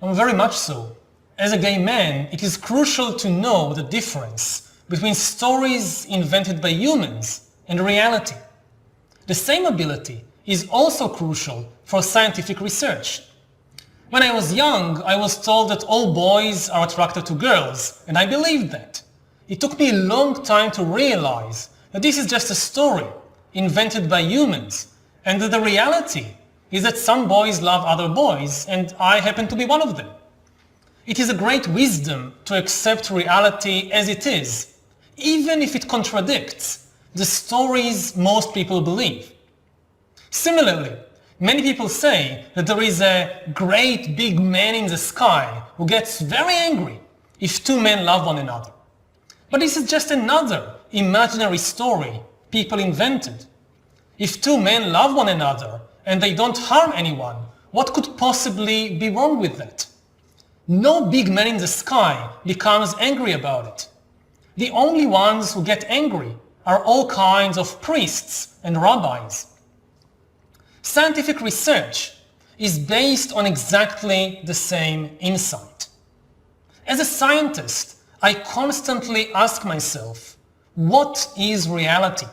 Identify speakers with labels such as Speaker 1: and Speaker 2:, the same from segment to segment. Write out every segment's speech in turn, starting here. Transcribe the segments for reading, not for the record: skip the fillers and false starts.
Speaker 1: Very much so. As a gay man, it is crucial to know the difference between stories invented by humans and reality. The same ability is also crucial for scientific research. When I was young, I was told that all boys are attracted to girls, and I believed that. It took me a long time to realize that this is just a story invented by humans, and that the reality is that some boys love other boys, and I happen to be one of them. It is a great wisdom to accept reality as it is, even if it contradicts the stories most people believe. Similarly, many people say that there is a great big man in the sky who gets very angry if two men love one another. But this is just another imaginary story people invented. If two men love one another and they don't harm anyone, what could possibly be wrong with that? No big man in the sky becomes angry about it. The only ones who get angry are all kinds of priests and rabbis. Scientific research is based on exactly the same insight. As a scientist, I constantly ask myself, what is reality?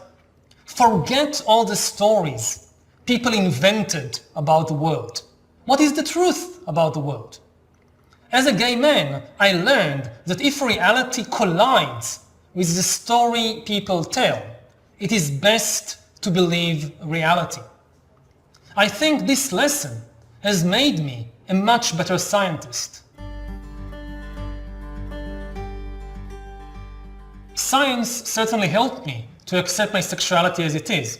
Speaker 1: Forget all the stories people invented about the world. What is the truth about the world? As a gay man, I learned that if reality collides with the story people tell, it is best to believe reality. I think this lesson has made me a much better scientist. Science certainly helped me to accept my sexuality as it is.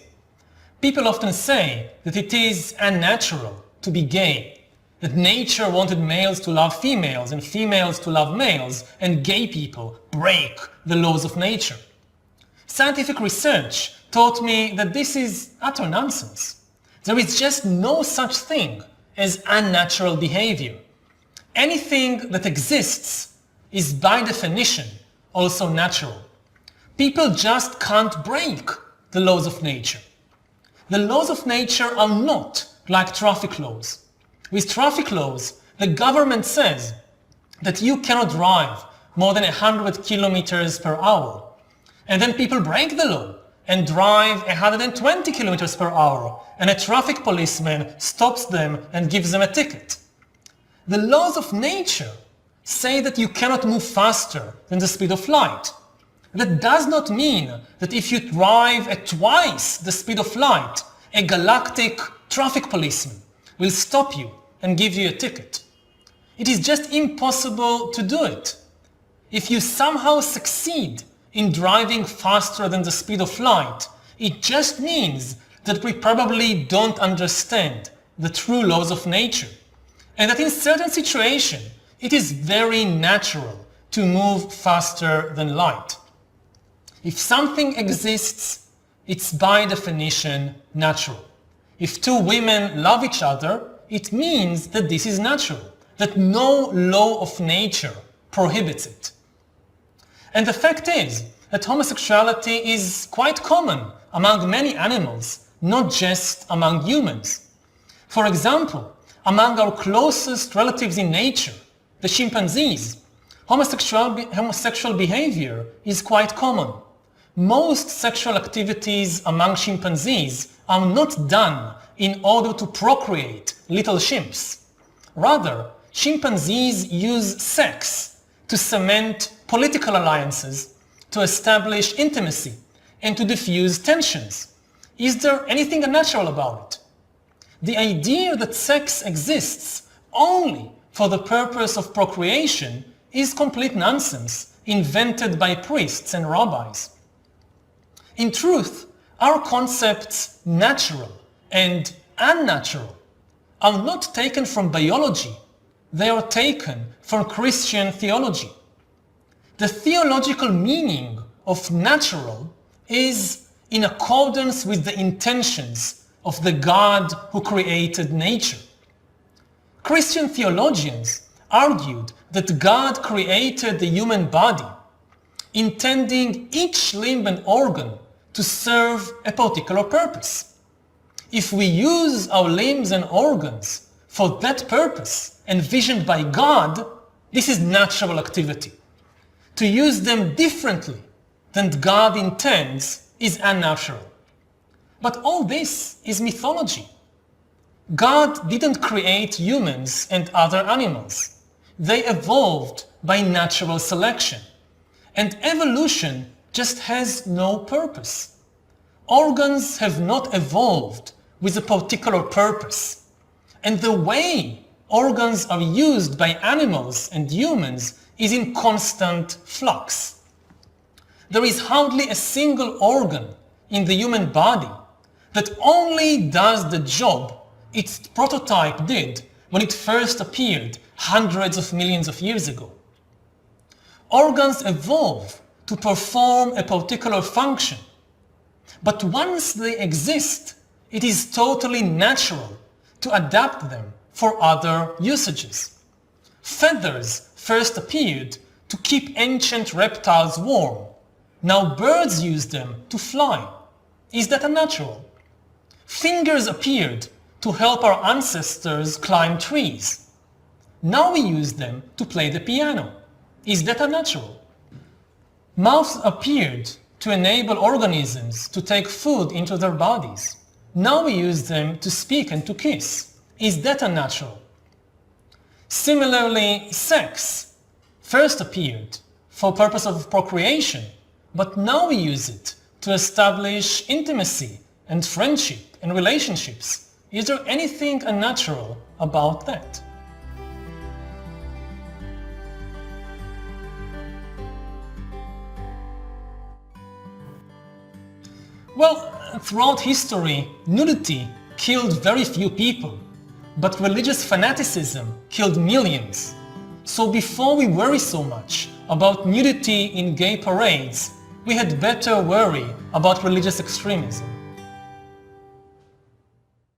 Speaker 1: People often say that it is unnatural to be gay, that nature wanted males to love females and females to love males, and gay people break the laws of nature. Scientific research taught me that this is utter nonsense. There is just no such thing as unnatural behavior. Anything that exists is by definition also natural. People just can't break the laws of nature. The laws of nature are not like traffic laws. With traffic laws, the government says that you cannot drive more than 100 kilometers per hour. And then people break the law and drive 120 kilometers per hour, and a traffic policeman stops them and gives them a ticket. The laws of nature say that you cannot move faster than the speed of light. That does not mean that if you drive at twice the speed of light, a galactic traffic policeman will stop you and give you a ticket. It is just impossible to do it. If you somehow succeed in driving faster than the speed of light, it just means that we probably don't understand the true laws of nature, and that in certain situations it is very natural to move faster than light. If something exists, it's by definition natural. If two women love each other, it means that this is natural, that no law of nature prohibits it. And the fact is that homosexuality is quite common among many animals, not just among humans. For example, among our closest relatives in nature, the chimpanzees, homosexual behavior is quite common. Most sexual activities among chimpanzees are not done in order to procreate little chimps. Rather, chimpanzees use sex to cement political alliances, to establish intimacy, and to diffuse tensions. Is there anything unnatural about it? The idea that sex exists only for the purpose of procreation is complete nonsense, invented by priests and rabbis. In truth, our concepts natural and unnatural are not taken from biology, they are taken from Christian theology. The theological meaning of natural is in accordance with the intentions of the God who created nature. Christian theologians argued that God created the human body, intending each limb and organ to serve a particular purpose. If we use our limbs and organs for that purpose, envisioned by God, this is natural activity. To use them differently than God intends is unnatural. But all this is mythology. God didn't create humans and other animals. They evolved by natural selection. And evolution just has no purpose. Organs have not evolved with a particular purpose. And the way organs are used by animals and humans is in constant flux. There is hardly a single organ in the human body that only does the job its prototype did when it first appeared hundreds of millions of years ago. Organs evolve to perform a particular function, but once they exist, it is totally natural to adapt them for other usages. Feathers first appeared to keep ancient reptiles warm. Now birds use them to fly. Is that unnatural? Fingers appeared to help our ancestors climb trees. Now we use them to play the piano. Is that unnatural? Mouths appeared to enable organisms to take food into their bodies. Now we use them to speak and to kiss. Is that unnatural? Similarly, sex first appeared for purpose of procreation, but now we use it to establish intimacy and friendship and relationships. Is there anything unnatural about that? Well, throughout history, nudity killed very few people, but religious fanaticism killed millions. So before we worry so much about nudity in gay parades, we had better worry about religious extremism.